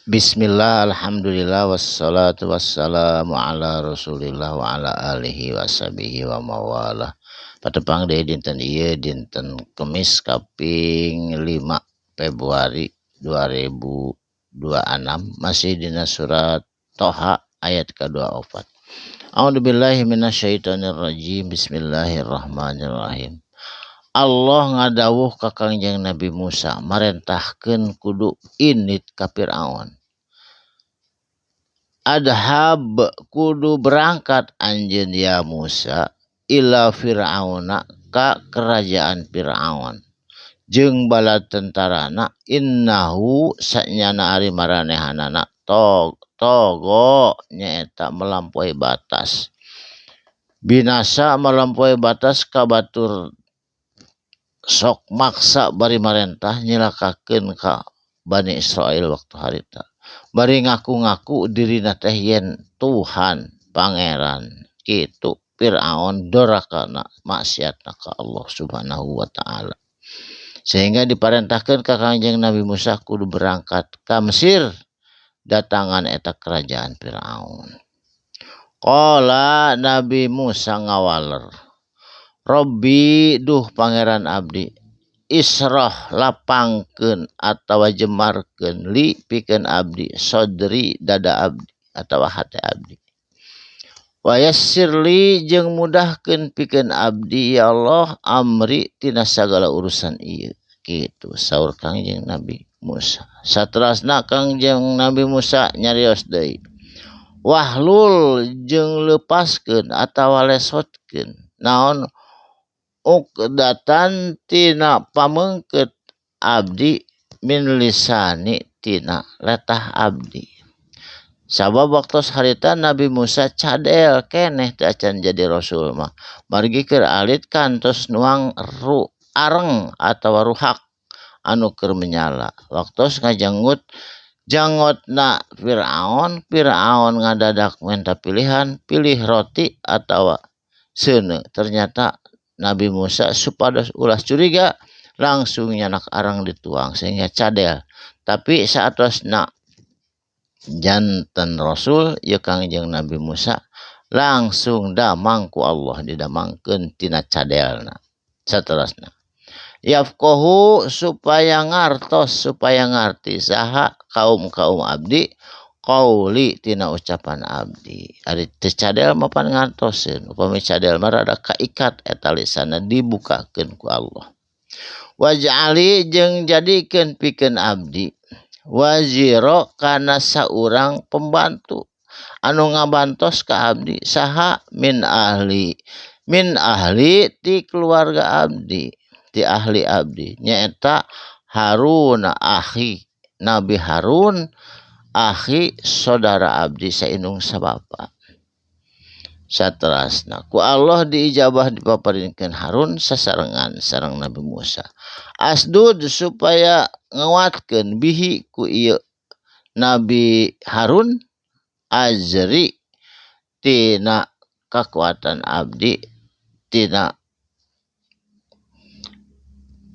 Bismillah, alhamdulillah, wassalatu wassalamu ala rasulillah wa ala alihi wa sahbihi wa mawalah. Patepang deui dinten ieu dinten Kemis kaping 5 Februari 2026 masih dina surat Toha ayat ke-24. A'udzubillahi minasyaitonirrajim. Bismillahirrahmanirrahim. Allah ngadawuh ka Kangjeng Nabi Musa marentahkeun kudu init ka Firaun. Adhab kudu berangkat anjeun ya Musa ila Fir'auna ka kerajaan Fir'aun jeung bala tentarana innahu sanyana ari maranehanana togo nyaeta melampaui batas. Binasa melampaui batas ka batur sok maksa bari marentah nyilakakeun ka Bani Israel waktu harita. Bari ngaku-ngaku dirina teh yen Tuhan pangeran kitu Firaun dorakana maksiatna ka Allah Subhanahu wa taala. Sehingga diparentahkeun ka Kangjeng Nabi Musa kudu berangkat ka Mesir datangan eta kerajaan Firaun. Qala Nabi Musa ngawaler, Robbi duh pangeran abdi, Israh lapangkeun atawa jemarkeun li pikeun abdi sodri dada abdi atawa hate abdi. Wa yassirli jeung mudahkeun pikeun abdi ya Allah amri tina sagala urusan ieu. Kitu saur Kangjeng Nabi Musa. Saterasna Kangjeng Nabi Musa nyarios deui. Wahlul jeung lepaskeun atawa lesotkeun naon uqdatan tina pamengkeut abdi min lisani tina letah abdi. Sabab waktu harita Nabi Musa cadel keneh teu acan jadi rasul mah. Margi keur alit kantos nuang areng atawa ruhak anu keur menyala. Waktu jangotna Firaun ngadadak minta pilihan pilih roti atawa seuneu. Ternyata Nabi Musa supados ulas curiga langsung nyanak arang dituang sehingga cadel. Tapi saatosna janten Rasul ya Kangjeng Nabi Musa langsung damang ku Allah didamangkeun tina cadelna. Saterusna yafqahu supaya ngarti saha kaum abdi qauli tina ucapan abdi. Ari teu cadel mah pan ngantoseun. Upami cadel mah rada kaikat eta lisanna dibukakeun ku Allah. Waj'ali jeung jadikeun pikeun abdi wazira kana saurang pembantu anu ngabantos ka abdi saha min ahli ti keluarga abdi ti ahli abdi nyaeta Harun akhi Nabi Harun akhi saudara abdi saindung sabapa. Saterasna ku Allah diijabah dipaparinkeun Harun sasarengan sareng Nabi Musa. Asdud supaya nguatkeun bihi ku ieu Nabi Harun azri tina kakuatan abdi tina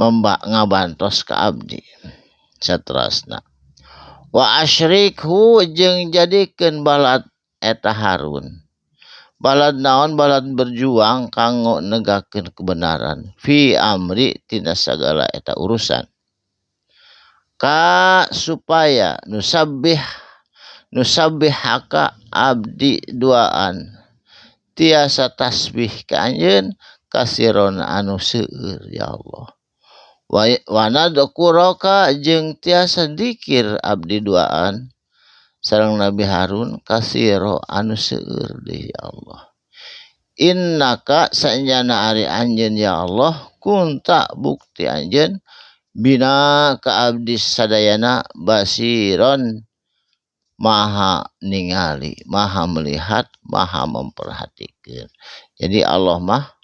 ngabantos ka abdi. Saterasna wa asyrikhu jeung jadikeun balad eta Harun. Balad naon balad berjuang kanggo negakeun kebenaran fi amri tina sagala eta urusan. Ka supaya nusabbihaka abdi duaan tiasa tasbih ka anjeun kasiron anu seueur ya Allah. Wa nadkuraka jeung tiasa dzikir abdi duaan sareng Nabi Harun kasiro anu seueur deui ya Allah. Innaka sanjana ari anjeun ya Allah kunta bukti anjeun bina ka abdi sadayana basiron maha ningali, maha melihat, maha memperhatikeun. Jadi Allah mah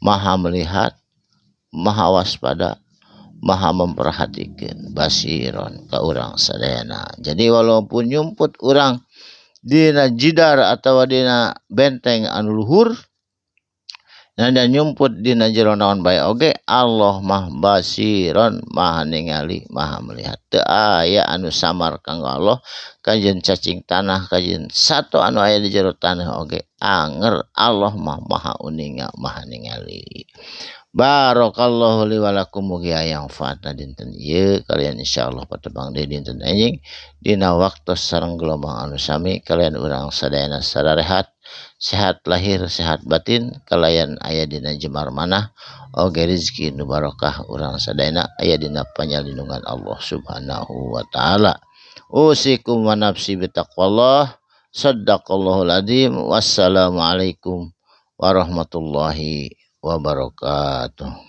maha melihat, maha waspada, maha memperhatikeun basiron ka urang sadayana. Jadi walaupun nyumput urang dina jidar atawa dina benteng anu luhur dan nyumput dina jero naon bae oge Allah mah basiron maha ningali maha melihat. Teu aya anu samar kanggo Allah kajen cacing tanah kajen satu anu aya di jero tanah oge anger Allah mah maha uninga maha ningali. Barakallahu li wa lakum mugi aya manfaatna dinten ieu kalian insyaallah patebang deui dinten anjing dina waktos sareng gelombang anu sami kalian urang sadayana sadarehat sehat lahir sehat batin kalayan aya dina jemar manah oge rezeki nu barokah urang sadayana aya dina panyalindungan Allah Subhanahu wa taala. Usikum wa nafsi bitaqwallah. Shadaqallahul adzim. Wassalamualaikum warahmatullahi wabarakatuh.